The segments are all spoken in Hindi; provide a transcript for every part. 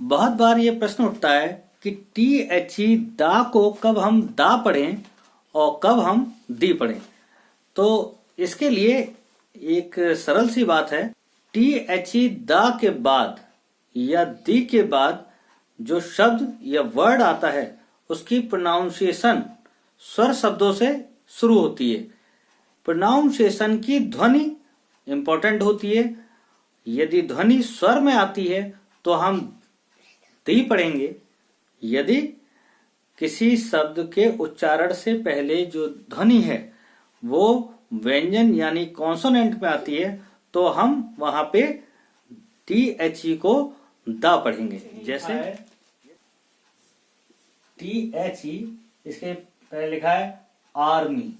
बहुत बार ये प्रश्न उठता है कि टी एच ई दा को कब हम दा पढ़ें और कब हम दी पढ़ें। तो इसके लिए एक सरल सी बात है, टी एच ई दा के बाद या दी के बाद जो शब्द या वर्ड आता है उसकी प्रोनाउंसिएशन स्वर शब्दों से शुरू होती है। प्रोनाउंसिएशन की ध्वनि इंपॉर्टेंट होती है। यदि ध्वनि स्वर में आती है तो हम दी पढ़ेंगे। यदि किसी शब्द के उच्चारण से पहले जो ध्वनि है वो व्यंजन यानी कॉन्सोनेंट में आती है तो हम वहां पे टी एच ई को दा पढ़ेंगे। जैसे टी एच ई, इसके पहले लिखा है आर्मी,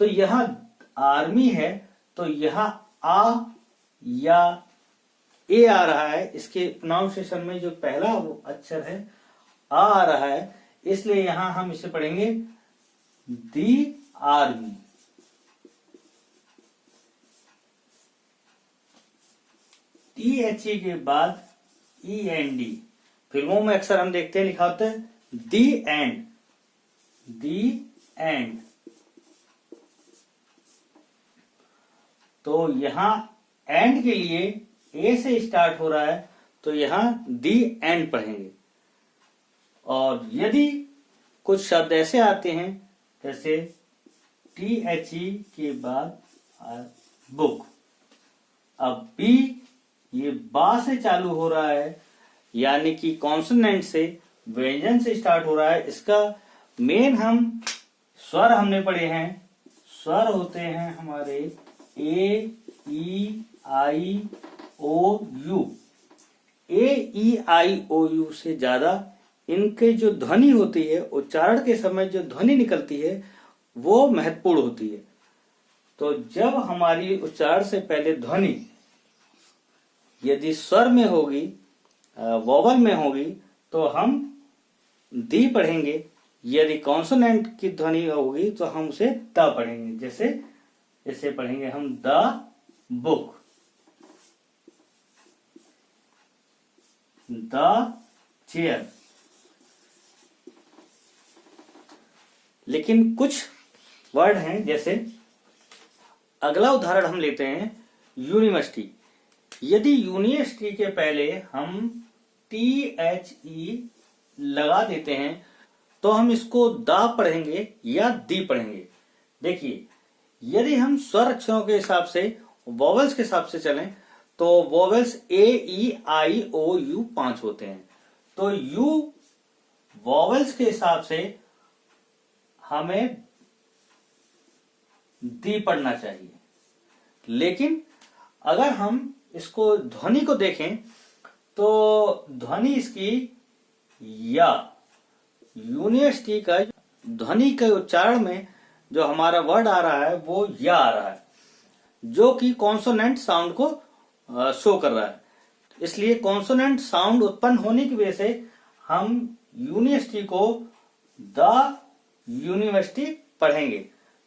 तो यह आर्मी है तो यह आ या ए आ रहा है। इसके प्रोनाउंसिएशन में जो पहला अक्षर है आ रहा है, इसलिए यहां हम इसे पढ़ेंगे दी आर्मी। टी एच ई के बाद ई एन डी, फिल्मों में अक्सर हम देखते हैं लिखा होता है दी एंड, दी एंड। तो यहां एंड के लिए ए से स्टार्ट हो रहा है तो यहां दी एंड पढ़ेंगे। और यदि कुछ शब्द ऐसे आते हैं जैसे टी एच ई के बाद बुक, अब बी ये बा से चालू हो रहा है यानी कि कॉन्सोनेंट से, व्यंजन से स्टार्ट हो रहा है। इसका मेन हम स्वर हमने पढ़े हैं, स्वर होते हैं हमारे ए ई आई ओ you. A E I O you से ज्यादा इनके जो ध्वनि होती है, उच्चारण के समय जो ध्वनि निकलती है वो महत्वपूर्ण होती है। तो जब हमारी उच्चारण से पहले ध्वनि यदि स्वर में होगी, वोवल में होगी, तो हम दी पढ़ेंगे। यदि कॉन्सोनेंट की ध्वनि होगी तो हम उसे द पढ़ेंगे। जैसे इसे पढ़ेंगे हम द बुक, द चेयर। लेकिन कुछ वर्ड हैं, जैसे अगला उदाहरण हम लेते हैं यूनिवर्सिटी। यदि यूनिवर्सिटी के पहले हम टी एच ई लगा देते हैं तो हम इसको दा पढ़ेंगे या दी पढ़ेंगे। देखिए, यदि हम स्वर अक्षरों के हिसाब से, वोवेल्स के हिसाब से चलें तो vowels A E I O you 5 होते हैं। तो यू वोवेल्स के हिसाब से हमें दी पढ़ना चाहिए। लेकिन अगर हम इसको ध्वनि को देखें तो ध्वनि इसकी या, यूनिवर्सिटी का ध्वनि के उच्चारण में जो हमारा वर्ड आ रहा है वो या आ रहा है, जो कि कॉन्सोनेंट साउंड को शो कर रहा है। इसलिए कॉन्सोनेंट साउंड उत्पन्न होने की वजह से हम यूनिवर्सिटी को द यूनिवर्सिटी पढ़ेंगे।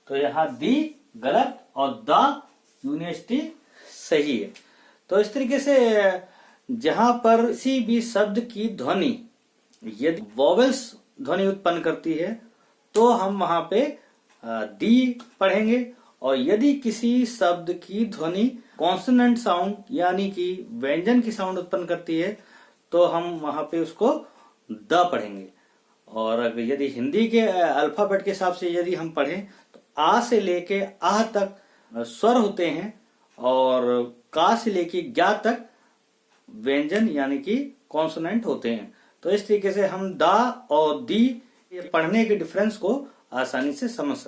तो यहां दी गलत और द यूनिवर्सिटी सही है। तो इस तरीके से जहां पर किसी भी शब्द की ध्वनि यदि वोवेल्स ध्वनि उत्पन्न करती है तो हम वहां पे दी पढ़ेंगे। और यदि किसी शब्द की ध्वनि कॉन्सोनेंट साउंड यानी कि व्यंजन की साउंड उत्पन्न करती है तो हम वहां पे उसको द पढ़ेंगे। और यदि हिंदी के अल्फाबेट के हिसाब से यदि हम पढ़ें तो आ से लेके आह तक स्वर होते हैं और का से लेके ज्ञा तक व्यंजन यानी कि कॉन्सोनेंट होते हैं। तो इस तरीके से हम दा और दी पढ़ने के डिफरेंस को आसानी से समझ सकते हैं।